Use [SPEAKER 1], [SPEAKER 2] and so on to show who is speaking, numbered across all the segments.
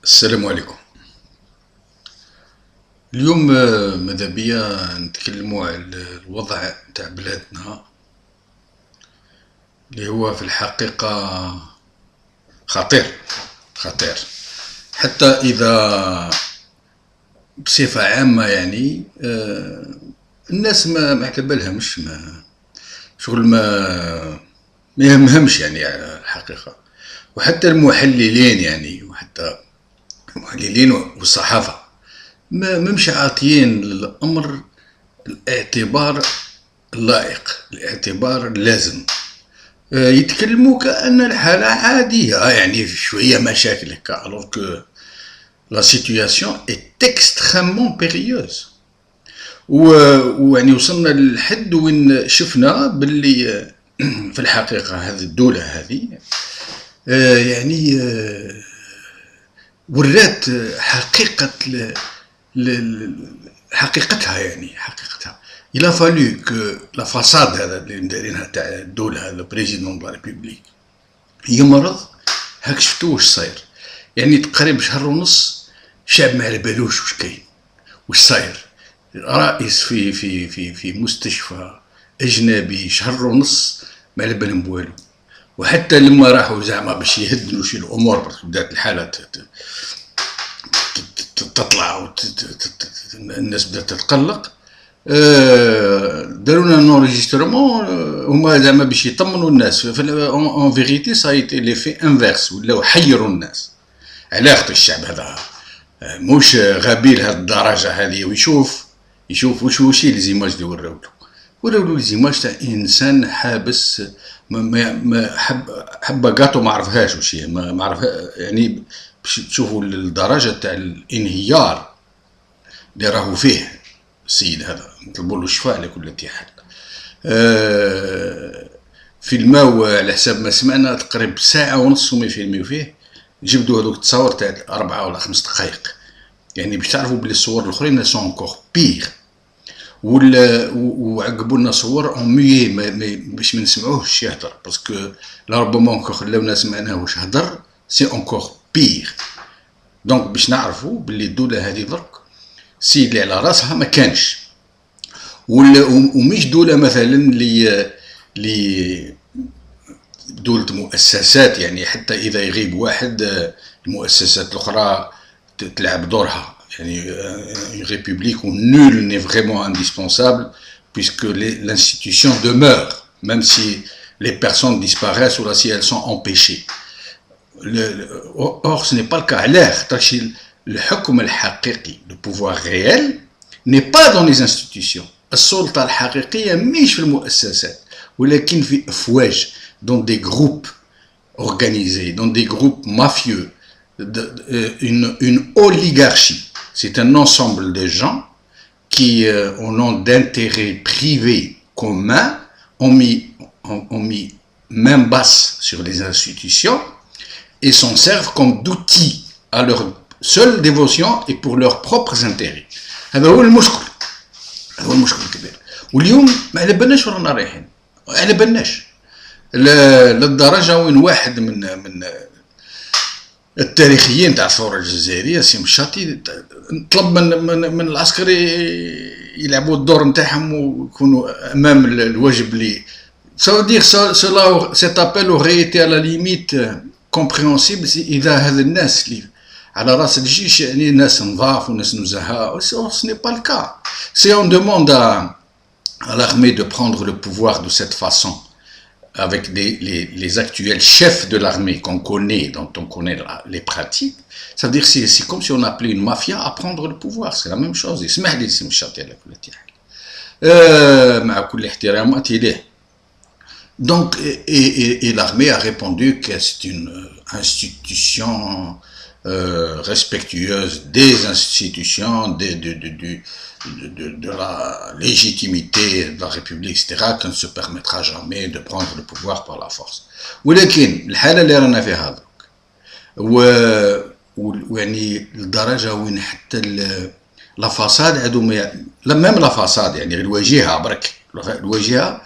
[SPEAKER 1] السلام عليكم. اليوم ماذا بيا نتكلموا على الوضع تاع بلادنا اللي هو في الحقيقة خطير خطير. حتى إذا بصفة عامة يعني الناس ما على بالهمش، ما شغل ما يهمهمش يعني على الحقيقة. وحتى المحللين يعني، وحتى المحللين والصحافة ما مش عاطيين للأمر الاعتبار اللائق، الاعتبار اللازم. يتكلموا كأن الحالة عادية، يعني شوية مشاكل هكا، alors que la situation est extrêmement périlleuse. ويعني وصلنا للحد وين شفنا باللي في الحقيقة هذه الدولة هذه يعني ورات حقيقة حقيقتها، يعني حقيقتها. Il a fallu que la façade هذا اللي مدارينها تاع الدولة، هذا بريزيدون دو لا ريبوبليك، يمرض. هاك شفتو واش صاير، يعني تقريبا شهر ونص الشعب ما على بالوش واش كاين، واش صاير. رئيس في مستشفى أجنبي شهر ونص ما على بالهم بوالو. وحتى لما راحوا زعما باش يهدنوا شي الأمور، بدات الحالة تطلع الناس بدات تتقلق، داروا لنا انوريجسترمون هما زعما باش يطمنوا الناس. اون فيغيتي سايتي لي في انفيرس، ولاو حيروا الناس. على خاطر الشعب هذا موش غبي لهذه الدرجه هذه، ويشوف واش لي زيماج اللي وراو له لي زيماج تاع انسان حابس، ما حبه قاطو ما عرفهاش واش هي، ما عرفها يعني. باش تشوفوا الدرجه تاع الانهيار اللي راهو فيه السيد هذا، نطلبوا له الشفاء على كل حال. فيلماو على حساب ما سمعنا تقريبا ساعة ونص هما يفيلميو فيه، جبدوا هذوك التصاور تاع 4 ولا 5 دقائق، يعني باش تعرفوا بلي الصور الاخرين سون انكور بيغ. وعقبوا لنا صور اون ميي باش ما نسمعوهش يهدر، باسكو لربما انكو خلاونا سمعناه واش هدر، سي انكور بيغ. دونك باش نعرفوا بلي الدولة هذه درك سيد اللي على راسها ما كانش، ومش دولة مثلا اللي دولة مؤسسات، يعني حتى إذا يغيب واحد المؤسسات الأخرى تلعب دورها. يعني une république où nul n'est vraiment indispensable, puisque l'institution demeure, même si les personnes disparaissent ou là si elles sont empêchées. Or ce n'est pas le cas. الحكم الحقيقي، le pouvoir réel n'est pas dans les institutions. السلطة الحقيقية مش في المؤسسات، ولكن في أفواج، dans des groupes organisés, dans des groupes mafieux, une oligarchie. C'est un ensemble de gens qui, au nom d'intérêts privés communs, ont mis main basse sur les institutions et s'en servent comme d'outils à leur seule dévotion et pour leurs propres intérêts. هذا هو المشكل، هذا هو المشكل الكبير. واليوم ما على بالناش ورانا رايحين، على بالناش للدرجه وين واحد من التاريخيين تاع الثوره الجزائريه سي مشاطي طلب من العسكري يلعبوا الدور نتاعهم ويكونوا امام الواجب اللي ça veut dire cela, cet appel aurait été à la limite compréhensible اذا هذا الناس اللي على راس الجيش يعني ناس نظاف وناس نزهاء. Ce n'est pas le cas. Si on demande à l'armée de prendre le pouvoir de cette façon, avec les actuels chefs de l'armée qu'on connaît, dont on connaît les pratiques, ça veut dire que c'est comme si on appelait une mafia à prendre le pouvoir. C'est la même chose. اسمح لي سي مشاطي على كل حال، مع كل احتراماتي ليه. Donc, et l'armée a répondu que c'est une institution respectueuse des institutions, de la légitimité de la République, etc., qu'on ne se permettra jamais de prendre le pouvoir par la force. ولكن الحالة اللي رانا فيها هذوك، ويعني الدرجة وين حتى لا فاساد عندو ميم لا فاساد، يعني الواجهة برك، الواجهة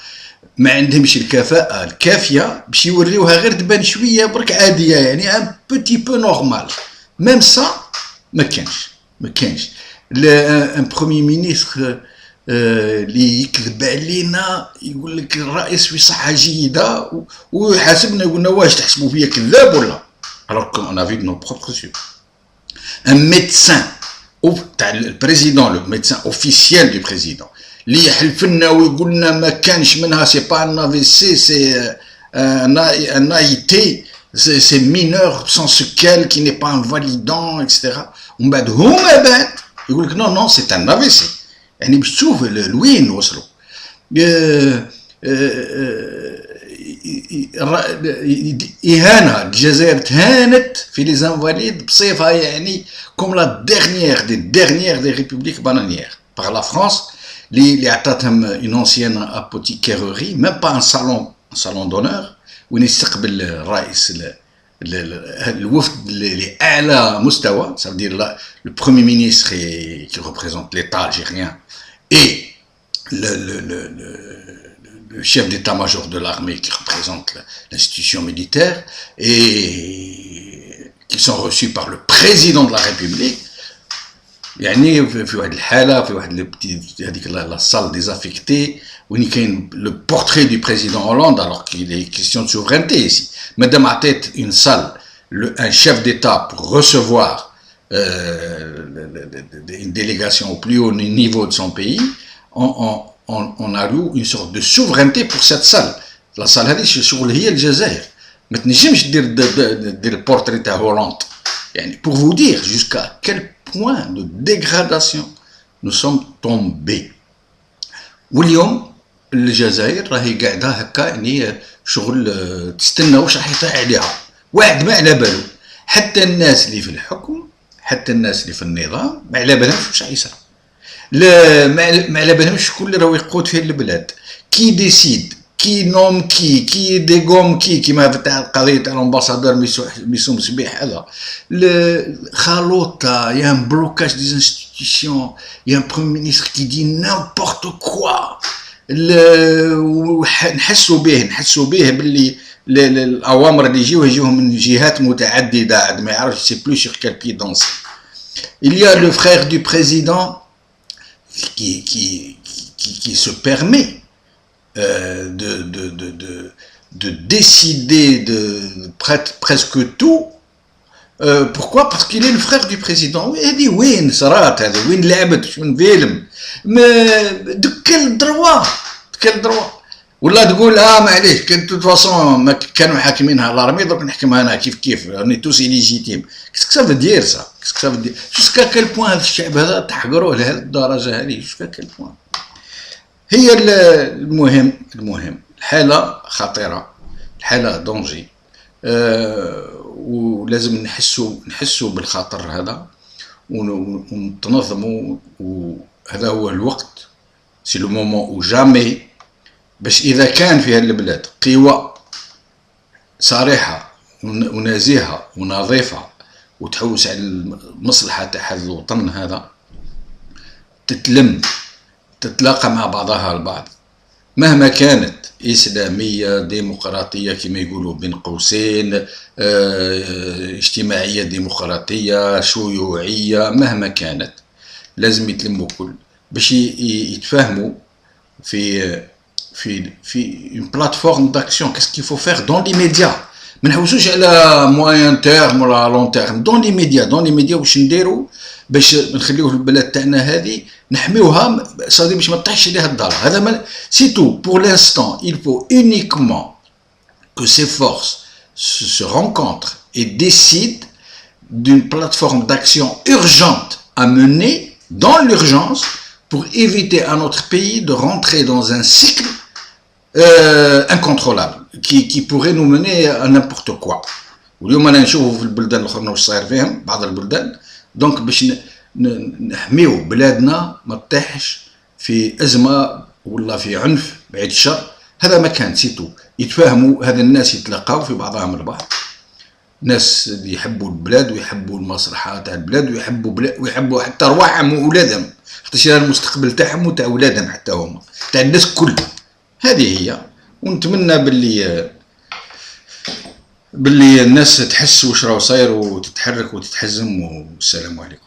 [SPEAKER 1] ما عندهمش الكفاءة الكافية باش يوريوها، غير تبان شوية برك عادية، يعني ان بوتي بو نورمال. ميم سا ما كانش ان برومي مينيستر اللي يكذب علينا يقول لك الرئيس في صحه جيده ويحاسبنا يقولنا واش تحسبوا فيا كذاب ولا alors qu'on a vu de nos propres yeux un médecin تاع البريزيدون le médecin officiel du président اللي يحلف لنا ويقول لنا ما كانش منها سي با ان AVC سي un AIT c'est mineur sans séquelles qui n'est pas invalidant etc ومن بعد هما بعد يقول لك non c'est un AVC يعني باش تشوف لوين وصلوا إهانة الجزائر تهانت في لي زانفاليد بصفة يعني كوم لا ديرنيير دي ريبوبليك بانانيير باغ لا فرانس اللي عطاتهم اون انسيان ابوتيكيروري ميم با ان صالون دونور وين يستقبل الرئيس الوفد لأعلى مستوى ça veut dire le premier ministre qui représente l'État algérien et le chef d'état-major de l'armée qui représente l'institution militaire et qui sont reçus par le président de la République. يعني في واحد الحالة في واحد هذيك لا salle désaffectée وين كاين le portrait du président Hollande alors qu'il est question de souveraineté ici. Madame عطيت une salle un chef d'État pour recevoir une délégation au plus haut niveau de son pays on alloue une sorte de souveraineté pour cette salle. La salle هذه شغل هي الجزائر ما تنجمش دير البورتري تاع هولاند يعني pour vous dire jusqu'à quel point de dégradation nous sommes tombés. واليوم الجزائر راهي قاعده هكا يعني شغل تستنى واش راح يطيح عليها واحد ما على بالو حتى الناس اللي في الحكم حتى الناس اللي في النظام ما على بالهمش واش راح يصرى لا ما على بالهمش شكون اللي راهو يقود في البلاد كي ديسيد كي نوم كي ديغوم كيما تاع القضيه تاع الامباسادور ميسوم سبيح هذا خلوطه يا ان بلوكاج دي انستيتيوشن يا ان بروميير مينيستر كي دي نيمبورط كوا نحسوا به باللي الاوامر اللي يجيوهم من جهات متعدده عاد ما يعرفش سي بلو سور كال بي دونس il y a le frère du président qui se permet de décider de presque tout. Pourquoi? Parce qu'il est le frère du président. Il dit وين صرات هذا وين لعبت شنو فيلم de quel droit ولا تقول معليش كنت de façon كانوا حاكمينها الارمي درك نحكمها انا كيف راني توسي ليجيتيم كيسك سا فدير سا كيسك سا فدير جوسكا كل بوان هذا الشعب هذا تحقروه لهذه الدرجه هذه جوسكا كل بوان هي المهم الحالة خطيرة الحالة دونجي ولازم نحسوا بالخطر هذا ونتنظموا وهذا هو الوقت سي لو مومون او جامي باش إذا كان في هذه البلاد قوى صريحة ونزيهة ونظيفة وتحوس على المصلحة تاع هذا الوطن هذا تتلاقى مع بعضها البعض مهما كانت إسلامية ديمقراطية كما يقولوا بين قوسين اجتماعية ديمقراطية شيوعية مهما كانت لازم يتلموا كل باش يتفاهموا في une plateforme d'action. Qu'est-ce qu'il faut faire dans l'immédiat? ما نحوسوش على موين تيرم ولا لون تيرم دون لي ميديا واش نديروا باش نخليوه البلاد تاعنا هذه نحميوها صافي باش ما تطيحش عليها الدار هذا ما سي تو بور لانستون il faut uniquement que ces forces se rencontrent et décident d'une plateforme d'action urgente à mener dans l'urgence pour éviter à notre pays de rentrer dans un cycle incontrôlable qui pourrait nous mener à n'importe quoi. واليوم انا نشوفوا في البلدان الاخرى واش صاير فيهم بعض البلدان دونك باش نحميو بلادنا ما تطيحش في ازمه ولا في عنف بعيد الشر هذا ما كان سيتو يتفاهموا هذا الناس يتلاقاو في بعضهم البعض ناس اللي يحبوا البلاد ويحبوا المصلحه تاع البلاد ويحبوا حتى رواحهم واولادهم حتى المستقبل تاعهم وتاع اولادهم حتى هما تاع الناس كل هذه هي ونتمنى باللي باللي الناس تحس واش راه صاير وتتحرك وتتحزم. والسلام عليكم.